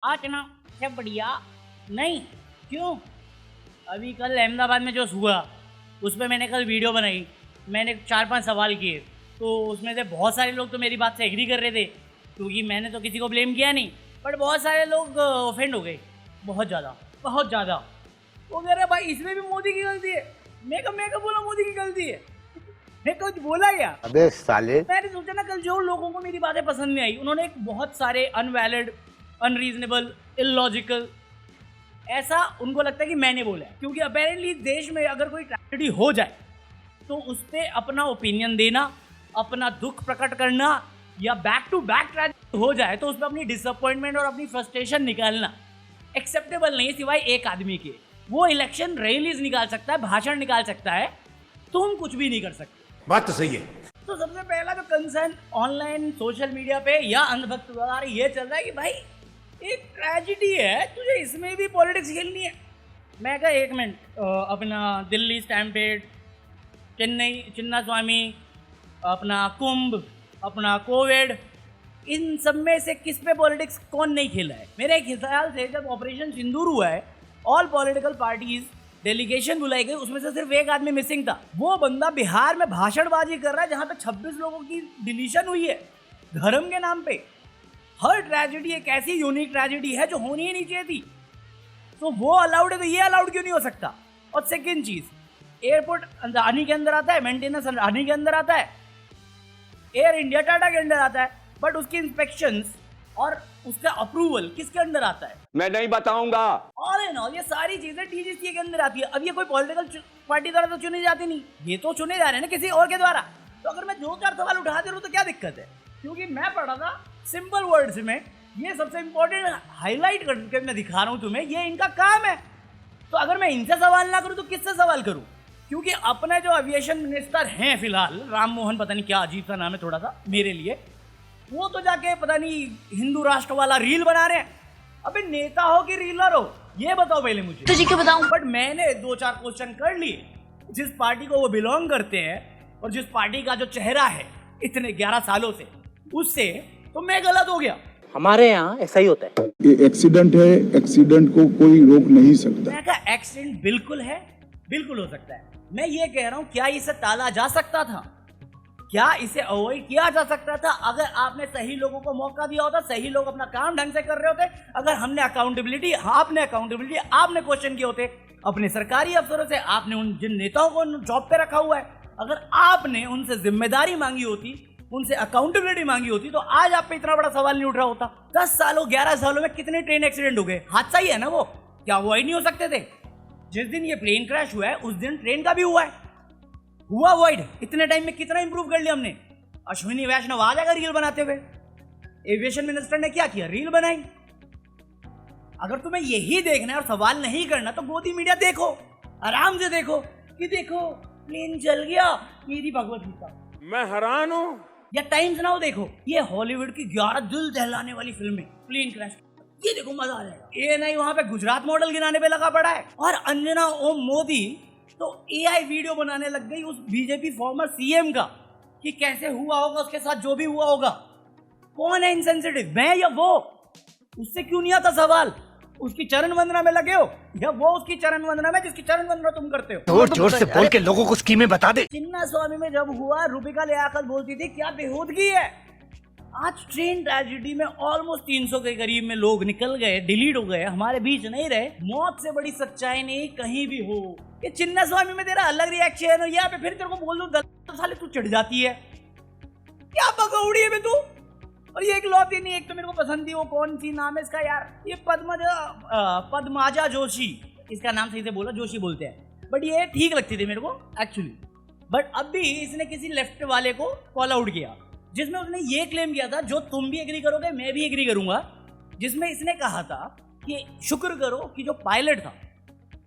आज ना सब बढ़िया नहीं क्यों। अभी कल अहमदाबाद में जो हुआ उस पर मैंने कल वीडियो बनाई। मैंने 4-5 सवाल किए तो उसमें से बहुत सारे लोग तो मेरी बात से एग्री कर रहे थे क्योंकि मैंने तो किसी को ब्लेम किया नहीं, बट बहुत सारे लोग ऑफेंड हो गए बहुत ज़्यादा। वो कह रहे भाई इसमें भी मोदी की गलती है। मैं कब बोला मोदी की गलती है? मैं कुछ बोला क्या? अबे साले। मैंने सोचा ना कल जो लोगों को मेरी बातें पसंद नहीं आई उन्होंने एक बहुत सारे अनवैलिड, अनरीजनेबल, इलॉजिकल, ऐसा उनको लगता है कि मैंने बोला है। क्योंकि अपेरेंटली देश में अगर कोई ट्रेजेडी हो जाए तो उस पर अपना ओपिनियन देना, अपना दुख प्रकट करना, या बैक टू बैक ट्रेजेडी हो जाए तो उस पर अपनी डिसअपॉइंटमेंट और अपनी फ्रस्ट्रेशन निकालना एक्सेप्टेबल नहीं है सिवाय एक आदमी के। वो इलेक्शन रैलीज निकाल सकता है, भाषण निकाल सकता है, तुम कुछ भी नहीं कर सकते। बात तो सही है। तो सबसे पहला जो कंसर्न ऑनलाइन सोशल मीडिया पे या अंधभक्त द्वारा ये चल रहा है कि भाई एक ट्रेजेडी है, तुझे इसमें भी पॉलिटिक्स खेलनी है। मैं कहा एक मिनट, अपना दिल्ली स्टैम्पेड, चेन्नई चिन्ना स्वामी, अपना कुंभ, अपना कोविड, इन सब में से किस पे पॉलिटिक्स कौन नहीं खेला है? मेरे ख्याल से जब ऑपरेशन सिंदूर हुआ है ऑल पॉलिटिकल पार्टीज डेलीगेशन बुलाई गई, उसमें से सिर्फ एक आदमी मिसिंग था। वो बंदा बिहार में भाषणबाजी कर रहा है जहां पे 26 लोगों की डिलीशन हुई है धर्म के नाम पे। हर ट्रेजेडी एक ऐसी यूनिक ट्रेजेडी है जो होनी ही नहीं चाहिए थी। तो वो अलाउड है तो ये अलाउड क्यों नहीं हो सकता? और सेकेंड चीज, एयरपोर्ट अडानी के अंदर आता है, मेंटेनेंस अडानी के अंदर आता है, एयर इंडिया टाटा के अंदर आता है, बट उसकी इंस्पेक्शंस और उसका अप्रूवल किसके अंदर आता है? मैं नहीं बताऊंगा। ऑल इन ऑल ये सारी चीजें डीजीसीए के अंदर आती है। अब ये कोई पॉलिटिकल पार्टी द्वारा तो चुनी जाती नहीं, ये तो चुने जा रहे हैं ना किसी और के द्वारा। तो अगर मैं 2-4 सवाल उठा दे रहा हूं तो क्या दिक्कत है? क्योंकि मैं पढ़ा था सिंपल वर्ड्स में, ये सबसे इंपॉर्टेंट हाईलाइट करके मैं दिखा रहा हूं तुम्हें, ये इनका काम है। तो अगर मैं इनसे सवाल ना करूं तो किससे सवाल करूं? क्योंकि अपने जो एविएशन मिनिस्टर हैं फिलहाल, राम मोहन, पता नहीं क्या अजीब सा नाम है थोड़ा सा मेरे लिए, वो तो जाके पता नहीं हिंदू राष्ट्र वाला रील बना रहे हैं। अबे नेता हो कि रीलर हो ये बताओ पहले मुझे, तुझे क्यों बताऊं? बट मैंने 2-4 क्वेश्चन कर लिए जिस पार्टी को वो बिलोंग करते हैं और जिस पार्टी का जो चेहरा है इतने 11 सालों से, उससे तो मैं गलत हो गया। हमारे यहाँ ऐसा ही होता है। ये एक्सीडेंट है, एक्सीडेंट को कोई रोक नहीं सकता। मैं कहा एक्सीडेंट बिल्कुल है, बिल्कुल हो सकता है। मैं ये कह रहा हूं क्या इसे टाला जा सकता था? क्या इसे अवॉइड किया जा सकता था? अगर आपने सही लोगों को मौका दिया होता, सही लोग अपना काम ढंग से कर रहे होते, अगर हमने अकाउंटेबिलिटी, आपने क्वेश्चन किए होते अपने सरकारी अफसरों से, आपने उन जिन नेताओं को जॉब पे रखा हुआ है, अगर आपने उनसे जिम्मेदारी मांगी होती, उनसे अकाउंटेबिलिटी मांगी होती, तो आज आप पे इतना बड़ा सवाल नहीं उठ रहा होता। 10 सालों 11 सालों में कितने ट्रेन एक्सीडेंट हो गए? हादसा ही है ना वो, क्या अवॉइड नहीं हो सकते थे? जिस दिन ये प्लेन क्रैश हुआ है उस दिन ट्रेन का भी हुआ अवॉइड। इतने टाइम में कितना इंप्रूव कर लिया हमने। अश्विनी वैष्णव आ जाएगा रील बनाते हुए, एविएशन मिनिस्टर ने क्या किया? रील बनाई। अगर तुम्हें यही देखना है और सवाल नहीं करना तो मोदी मीडिया देखो, आराम से देखो कि देखो प्लेन जल गया, मेरी भगवत गीता। मैं हैरान हूं। या टाइम्स नाउ देखो, ये हॉलीवुड की 11 दिल दहलाने वाली फिल्में, प्लेन क्रैश, ये देखो मजा आ जाएगा। ये नहीं वहां पे गुजरात मॉडल गिनाने पे लगा पड़ा है। और अंजना ओम मोदी तो एआई वीडियो बनाने लग गई उस बीजेपी फॉर्मर सीएम का कि कैसे हुआ होगा उसके साथ जो भी हुआ होगा। कौन है इनसेंसिटिव, मैं या वो? उससे क्यों नहीं आता सवाल? उसकी चरण वंदना में लगे हो या वो उसकी चरण वंदना में जिसकी चरण वंदना तुम करते हो? जोर जोर से बोल के लोगों को स्कीमें बता दे। चिन्ना स्वामी में जब हुआ, रूबिका लियाकत बोलती थी क्या बेहूदगी है। आज ट्रेन ट्रेजेडी में ऑलमोस्ट 300 के करीब में लोग निकल गए, डिलीट हो गए, हमारे बीच नहीं रहे। मौत से बड़ी सच्चाई नहीं कहीं भी हो। ये चिन्ना स्वामी में तेरा अलग रिएक्शन है, यहाँ पे फिर तेरे को बोल दूं तो साले तू चिढ़ जाती है। क्या पकौड़ी है बे तू? और ये एक लौती नहीं, एक तो मेरे को पसंद थी, वो कौन सी नाम है इसका यार, ये पद्माजा जोशी, इसका नाम सही से बोला, जोशी बोलते हैं, बट ये ठीक लगती थी मेरे को एक्चुअली। बट अब भी इसने किसी लेफ्ट वाले को कॉल आउट किया जिसमें उसने ये क्लेम किया था, जो तुम भी एग्री करोगे मैं भी एग्री करूंगा, जिसमें इसने कहा था कि शुक्र करो कि जो पायलट था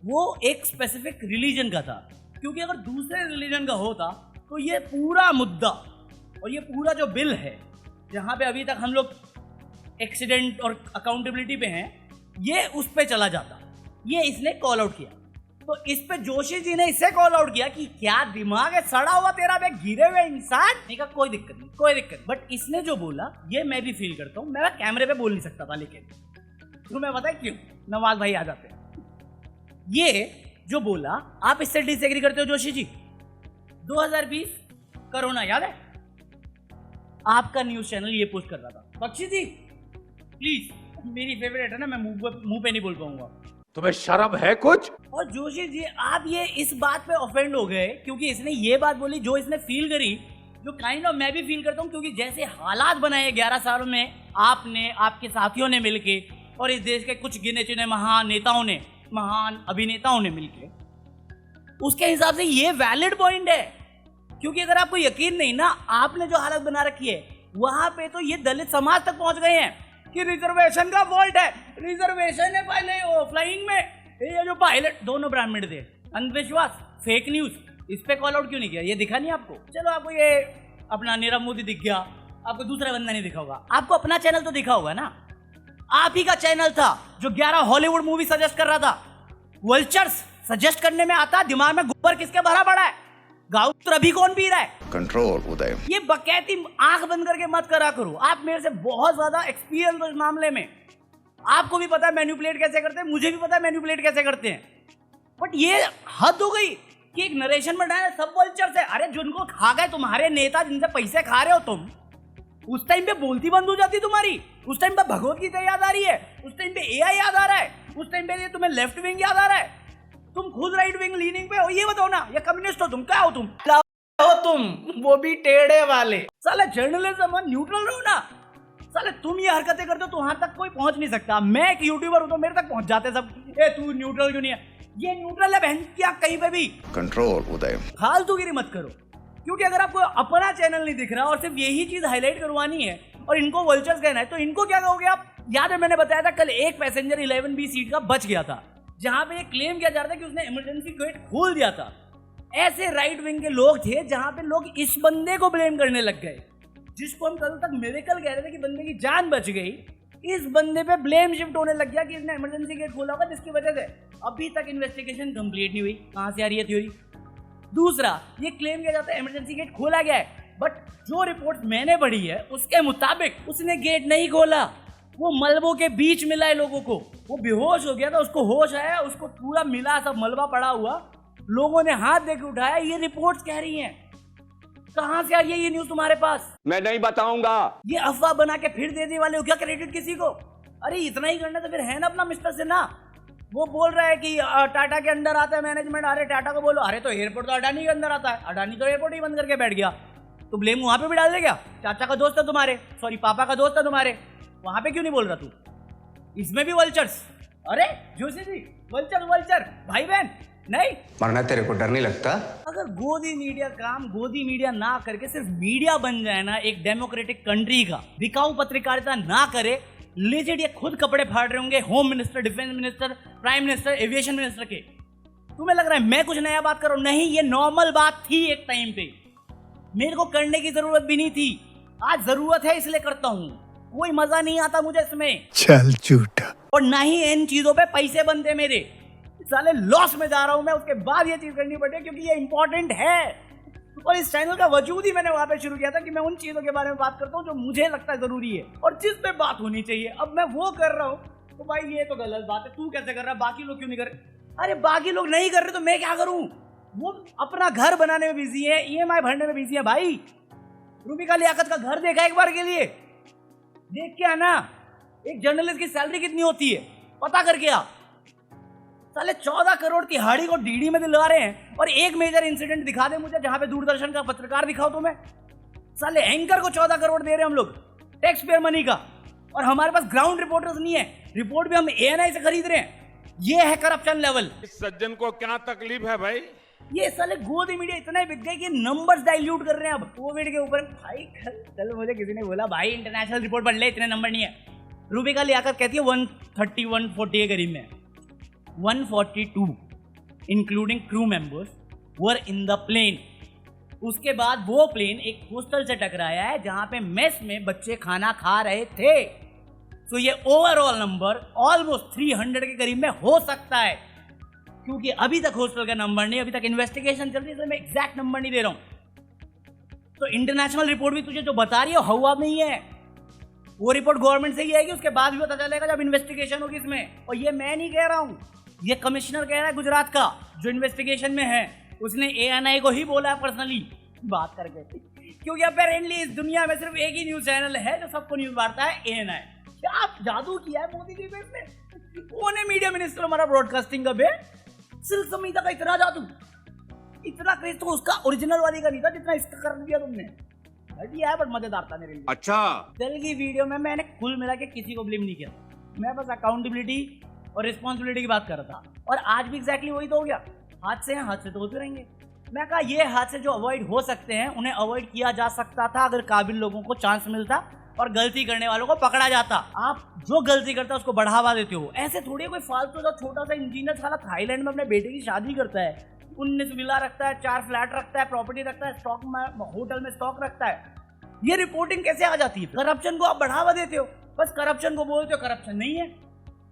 वो एक स्पेसिफिक रिलीजन का था, क्योंकि अगर दूसरे रिलीजन का होता तो ये पूरा मुद्दा और ये पूरा जो बिल है जहाँ पे अभी तक हम लोग एक्सीडेंट और अकाउंटेबिलिटी पे हैं, ये उस पे चला जाता। ये इसने कॉल आउट किया। तो इस पे जोशी जी ने इससे कॉल आउट किया कि क्या दिमाग है सड़ा हुआ तेरा बे, गिरे हुए इंसान। नहीं कहा कोई दिक्कत नहीं, कोई दिक्कत। बट इसने जो बोला ये मैं भी फील करता हूँ, मैं कैमरे पे बोल नहीं सकता था, लेकिन तुम्हें पता है क्यों? नवाज भाई आ जाते हैं। ये जो बोला, आप इससे डिसएग्री करते हो जोशी जी? 2020 कोरोना याद है? आपका न्यूज चैनल ये पोस्ट कर रहा था, बख्शी जी प्लीज, मेरी फेवरेट है ना, मैं मुंह पे नहीं बोल पाऊंगा। तुम्हें शर्म है कुछ? और जोशी जी आप ये इस बात पे ऑफेंड हो गए क्योंकि इसने ये बात बोली जो इसने फील करी, जो काइंड ऑफ मैं भी फील करता हूँ, क्योंकि जैसे हालात बनाए 11 सालों में आपने, आपके साथियों ने मिलके और इस देश के कुछ गिने चुने महान नेताओं ने, महान अभिनेताओं ने मिलके, उसके हिसाब से ये वैलिड पॉइंट है। क्योंकि अगर आपको यकीन नहीं ना, आपने जो हालत बना रखी है वहां पे तो ये दलित समाज तक पहुंच गए हैं कि रिजर्वेशन का फॉल्ट है, रिजर्वेशन है पहले फ्लाइंग में, ये जो पायलट दोनों ब्राह्मण थे। अंधविश्वास, फेक न्यूज, इस पे कॉल आउट क्यों नहीं किया? ये दिखा नहीं आपको? चलो आपको ये अपना नीरव मोदी दिख गया, आपको दूसरा बंदा नहीं दिखा होगा, आपको अपना चैनल तो दिखा होगा ना। आप ही का चैनल था जो 11 हॉलीवुड मूवी सजेस्ट कर रहा था। वल्चर्स सजेस्ट करने में आता, दिमाग में गोबर किसके भरा पड़ा है? गाउत्र अभी कौन पी रहा है? कंट्रोल उदय। ये बकैती आंख बंद करके मत करा करो, आप मेरे से बहुत ज्यादा एक्सपीरियंस हो इस मामले में। आपको भी पता है मैनिपुलेट कैसे करते हैं, मुझे भी पता है मैनिपुलेट कैसे करते हैं, बट ये हद हो गई कि एक नरेशन में डाले सब वल्चर्स है। अरे जिनको खा गए तुम्हारे नेता, जिनसे पैसे खा रहे हो तुम, उस टाइम पे बोलती बंद हो जाती तुम्हारी, उस टाइम पे भगवत गीता याद आ रही है, उस टाइम पे एआई याद आ रहा है, उस टाइम पे तुम्हें लेफ्ट विंग याद आ रहा है, तुम खुद राइट विंग लीनिंग पे हो। ये बताओ ना, ये कम्युनिस्ट हो तुम? क्या हो तुम? हो तुम, वो भी टेढ़े वाले। साले जर्नलिज्म न्यूट्रल रहो ना। साले तुम ये हरकतें करते हो तो वहां तक कोई पहुंच नहीं सकता। मैं एक यूट्यूबर हूं तो मेरे तक पहुंच जाते सब, ए तू न्यूट्रल क्यों नहीं है? ये न्यूट्रल है बहन क्या कहीं पे भी। कंट्रोल उदय। फालतूगिरी मत करो, क्योंकि अगर आपको अपना चैनल नहीं दिख रहा और सिर्फ यही चीज हाईलाइट करवानी है और इनको वल्चर्स कहना है, तो इनको क्या कहोगे आप? याद है मैंने बताया था कल एक पैसेंजर 11B सीट का बच गया था, जहां पे ये क्लेम किया जा रहा था कि उसने इमरजेंसी गेट खोल दिया था। ऐसे राइट विंग के लोग थे जहां पे लोग इस बंदे को ब्लेम करने लग गए, जिसको हम कल तक मिरेकल कह रहे थे कि बंदे की जान बच गई। इस बंदे पे ब्लेम शिफ्ट होने लग गया कि इसने इमरजेंसी गेट खोला होगा, जिसकी वजह से अभी तक इन्वेस्टिगेशन कंप्लीट नहीं हुई। कहां से आ रही है थ्योरी? दूसरा, ये क्लेम किया जाता है इमरजेंसी गेट खोला गया है, बट जो रिपोर्ट मैंने पढ़ी है उसके मुताबिक उसने गेट नहीं खोला, वो मलबों के बीच मिला है लोगों को। वो बेहोश हो गया था, उसको होश आया, उसको पूरा मिला, सब मलबा पड़ा हुआ, लोगों ने हाथ देके उठाया। ये रिपोर्ट्स कह रही हैं। कहां से आई है ये न्यूज तुम्हारे पास? मैं नहीं बताऊंगा। ये अफवाह बना के फिर देने वाले हो क्या क्रेडिट किसी को? अरे इतना ही करना तो फिर है ना अपना मिस्टर सिन्हा। वो बोल रहा है कि टाटा के अंदर आता है मैनेजमेंट। अरे टाटा को बोलो, अरे तो एयरपोर्ट तो अडानी के अंदर आता है, अडानी तो एयरपोर्ट ही बंद करके बैठ गया, तो ब्लेम वहां पे भी डाल दे क्या? चाचा का दोस्त है तुम्हारे, सॉरी पापा का दोस्त है तुम्हारे, वहां पे क्यों नहीं बोल रहा तू? इसमें भी वल्चर्स। अरे जोशी जी, वल्चर वल्चर भाई बहन नहीं मरना तेरे को डर नहीं लगता? अगर गोदी मीडिया काम गोदी मीडिया ना करके सिर्फ मीडिया बन जाए ना एक डेमोक्रेटिक कंट्री का, बिकाऊ पत्रकारिता ना करे, लेजिट ये खुद कपड़े फाड़ रहे होंगे home minister, defence minister, prime minister, aviation minister के। तुम्हें लग रहा है मैं कुछ नया बात कर रहा हूं? नहीं, ये नॉर्मल बात थी एक टाइम पे, मेरे को करने की जरूरत भी नहीं थी, आज जरूरत है इसलिए करता हूं। कोई मजा नहीं आता मुझे इसमें, चल झूठा। और ना ही इन चीजों पे पैसे बनते मेरे। साले लॉस में जा रहा हूं मैं, उसके बाद ये चीज करनी पड़ती है क्योंकि ये इंपॉर्टेंट है। और इस चैनल का वजूद ही मैंने वहां पे शुरू किया था कि मैं उन चीजों के बारे में बात करता हूं जो मुझे लगता है जरूरी है और जिस पे बात होनी चाहिए। अब मैं वो कर रहा हूं तो भाई ये तो गलत बात है। तू कैसे कर रहा है, बाकी लोग क्यों नहीं कर रहे? अरे बाकी लोग नहीं कर रहे तो मैं क्या करूं? वो अपना घर बनाने में बिजी है, EMI भरने में बिजी है। भाई रूबिका लियाकत का घर देखा एक बार के लिए? देख के आना। एक जर्नलिस्ट की सैलरी कितनी होती है पता करके आ। साले 14 करोड़ की हाड़ी को डीडी में दिलवा रहे हैं और एक मेजर इंसिडेंट दिखा दे मुझे जहां पे दूरदर्शन का पत्रकार दिखाओ तुम्हें। साले एंकर को 14 करोड़ दे रहे हैं हम लोग टैक्स पेयर मनी का, और हमारे पास ग्राउंड रिपोर्टर्स नहीं है, रिपोर्ट भी हम ANI से खरीद रहे हैं। ये है करप्शन लेवल। इस सज्जन को क्या तकलीफ है भाई? ये साले गोदी मीडिया इतना बिक गए कि नंबर्स डाइल्यूट कर रहे हैं अब कोविड के ऊपर। भाई कल मुझे किसी ने बोला भाई इंटरनेशनल रिपोर्ट पढ़ ले, इतने नंबर नहीं है। रूबिका लियाकत कहती है 130 140 के करीब में। 142 including crew members were in the plane. उसके बाद वो प्लेन एक होस्टल से टकराया है जहां पे मेस में बच्चे खाना खा रहे थे। तो ये ओवरऑल नंबर ऑलमोस्ट 300 के करीब में हो सकता है, क्योंकि अभी तक हॉस्टल का नंबर नहीं, अभी तक इन्वेस्टिगेशन चल रही है, इसलिए मैं एग्जैक्ट नंबर नहीं दे रहा हूं। तो इंटरनेशनल रिपोर्ट भी तुझे जो बता रही है हवा नहीं है, वो रिपोर्ट गवर्नमेंट से ही आएगी, उसके बाद भी पता चलेगा जब इन्वेस्टिगेशन होगी इसमें। और ये मैं नहीं कह रहा हूँ, ये कमिश्नर कह रहा है गुजरात का जो इन्वेस्टिगेशन में है। उसने ANI को ही बोला है पर्सनली बात करके, क्योंकि अपेरेंटली इस दुनिया में सिर्फ एक ही न्यूज चैनल है जो सबको न्यूज बांटता है, ANI। क्या जादू किया है मोदी जी पे इसने। वो ने मीडिया मिनिस्टर हमारा ब्रॉडकास्टिंग का बे, सिल्क संहिता का इतना जादू, इतना क्रेज तो उसका ओरिजिनल वाली का नहीं था जितना इसका कर दिया तुमने। घटिया है बट मजेदार था मेरे लिए। अच्छा, कल की वीडियो में मैंने कुल मिला के किसी को ब्लेम नहीं किया, मैं बस अकाउंटेबिलिटी और रिस्पॉन्सिबिलिटी की बात कर रहा था। और आज भी एग्जैक्टली वही तो हो गया। हादसे हैं, हादसे तो होते रहेंगे। मैं कहा ये हादसे जो अवॉइड हो सकते हैं उन्हें अवॉइड किया जा सकता था अगर काबिल लोगों को चांस मिलता और गलती करने वालों को पकड़ा जाता। आप जो गलती करता है उसको बढ़ावा देते हो। ऐसे थोड़ी कोई फालतू सा छोटा सा इंजीनियर साला थाईलैंड में अपने बेटे की शादी करता है, 19 विला रखता है, 4 फ्लैट रखता है, प्रॉपर्टी रखता है, स्टॉक में होटल में स्टॉक रखता है। ये रिपोर्टिंग कैसे आ जाती है? करप्शन को आप बढ़ावा देते हो, बस करप्शन को बोलते हो करप्शन नहीं है।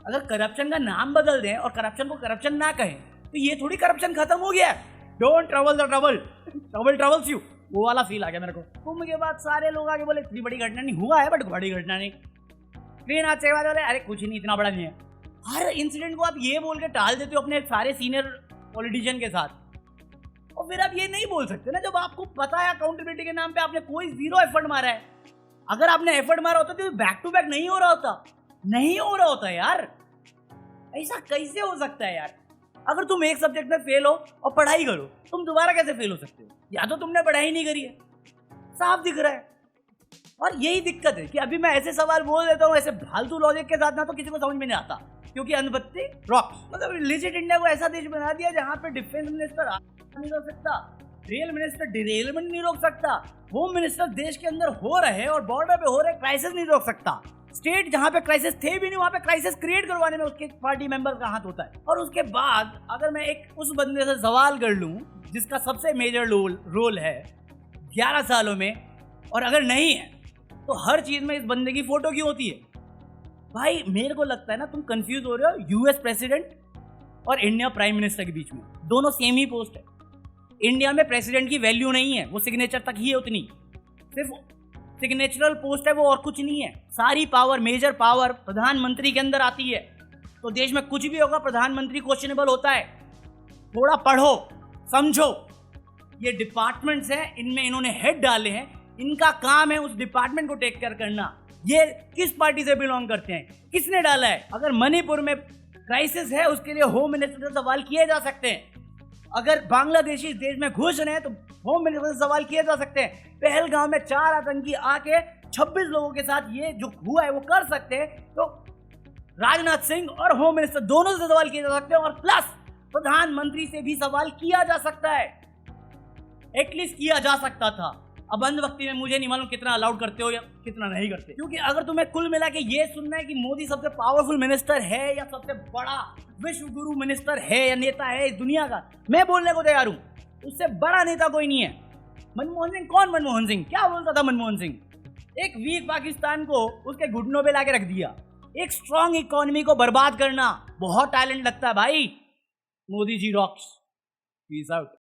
अगर करप्शन का नाम बदल दें और करप्शन को करप्शन ना कहें तो ये थोड़ी करप्शन खत्म हो गया है। Don't trouble the trouble, trouble troubles you, वो वाला फील आ गया मेरे को। कुंभ के बाद सारे लोग आगे बोले इतनी बड़ी घटना नहीं हुआ है, बट बड़ी घटना नहीं। ट्रेन हादसे के बाद बोले अरे कुछ नहीं, इतना बड़ा नहीं है। हर इंसिडेंट को आप ये बोल के टाल देते हो अपने सारे सीनियर पॉलिटिशियन के साथ, और फिर आप ये नहीं बोल सकते ना जब आपको पता है अकाउंटेबिलिटी के नाम पे आपने कोई 0 एफर्ट मारा है। अगर आपने एफर्ट मारा होता तो बैक टू बैक नहीं हो रहा होता, नहीं हो रहा होता यार। ऐसा कैसे हो सकता है यार? अगर तुम एक सब्जेक्ट में फेल हो और पढ़ाई करो, तुम दोबारा कैसे फेल हो सकते हो? या तो तुमने पढ़ाई नहीं करी है, साफ दिख रहा है। और यही दिक्कत है कि अभी मैं ऐसे सवाल बोल देता हूँ ऐसे फालतू लॉजिक के साथ ना, तो किसी को समझ में नहीं आता, क्योंकि अनबत्ती रॉक्स। मतलब लिजिट इंडिया को ऐसा देश बना दिया जहाँ पे डिफेंस मिनिस्टर नहीं रोक सकता, रेल मिनिस्टर डिरेलमेंट नहीं रोक सकता, होम मिनिस्टर देश के अंदर हो रहे और बॉर्डर पे हो रहे क्राइसिस नहीं रोक सकता। स्टेट जहां पे क्राइसिस थे भी नहीं वहां पे क्राइसिस क्रिएट करवाने में उसके पार्टी मेंबर का हाथ होता है। और उसके बाद अगर मैं एक उस बंदे से सवाल कर लूं जिसका सबसे मेजर रोल है 11 सालों में, और अगर नहीं है तो हर चीज में इस बंदे की फोटो क्यों होती है? भाई मेरे को लगता है ना तुम कंफ्यूज हो रहे हो यूएस प्रेसिडेंट और इंडिया प्राइम मिनिस्टर के बीच में। दोनों सेम ही पोस्ट है। इंडिया में प्रेसिडेंट की वैल्यू नहीं है, वो सिग्नेचर तक ही है, उतनी सिर्फ सिग्नेचरल पोस्ट है वो, और कुछ नहीं है। सारी पावर, मेजर पावर प्रधानमंत्री के अंदर आती है। तो देश में कुछ भी होगा प्रधानमंत्री क्वेश्चनेबल होता है। थोड़ा पढ़ो समझो, ये डिपार्टमेंट्स हैं, इनमें इन्होंने हेड डाले हैं, इनका काम है उस डिपार्टमेंट को टेक केयर करना। ये किस पार्टी से बिलोंग करते हैं, किसने डाला है? अगर मणिपुर में क्राइसिस है उसके लिए होम मिनिस्टर से सवाल किए जा सकते हैं। अगर बांग्लादेशी देश में घुस रहे हैं तो होम मिनिस्टर से सवाल किए जा सकते हैं। पहलगांव में 4 आतंकी आके 26 लोगों के साथ ये जो हुआ है वो कर सकते हैं, तो राजनाथ सिंह और होम मिनिस्टर दोनों से सवाल किए जा सकते हैं, और प्लस प्रधानमंत्री से भी सवाल किया जा सकता है, एटलीस्ट किया जा सकता था। अब अंध वक्ती में मुझे नहीं मालूम कितना अलाउड करते हो या कितना नहीं करते, क्योंकि अगर तुम्हें कुल मिला के ये सुनना है कि मोदी सबसे पावरफुल मिनिस्टर है या सबसे बड़ा विश्व गुरु मिनिस्टर है या नेता है इस दुनिया का, मैं बोलने को तैयार हूं, उससे बड़ा नेता कोई नहीं है। मनमोहन सिंह, कौन मनमोहन सिंह? क्या बोलता था मनमोहन सिंह? एक वीक पाकिस्तान को उसके घुटनों पे लाके रख दिया। एक स्ट्रॉन्ग इकोनॉमी को बर्बाद करना बहुत टैलेंट लगता है भाई। Modi ji rocks. Peace out.